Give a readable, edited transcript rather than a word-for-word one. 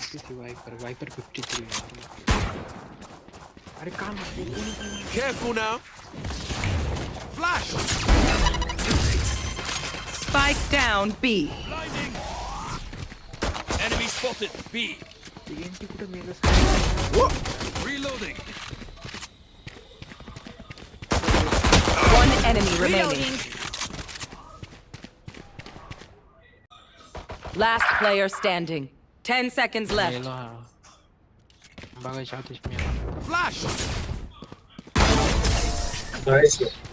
मारती थी वाइपर 53 यार। अरे कहाँ मारती है? Careful now. Flash. Spike down B. Blinding. Enemy spotted. B. TNT कुठे मेलं? Reloading. One enemy remaining. Last player standing. 10 seconds left. मेला बघायच्या आधीच मेला. Flash. Nice.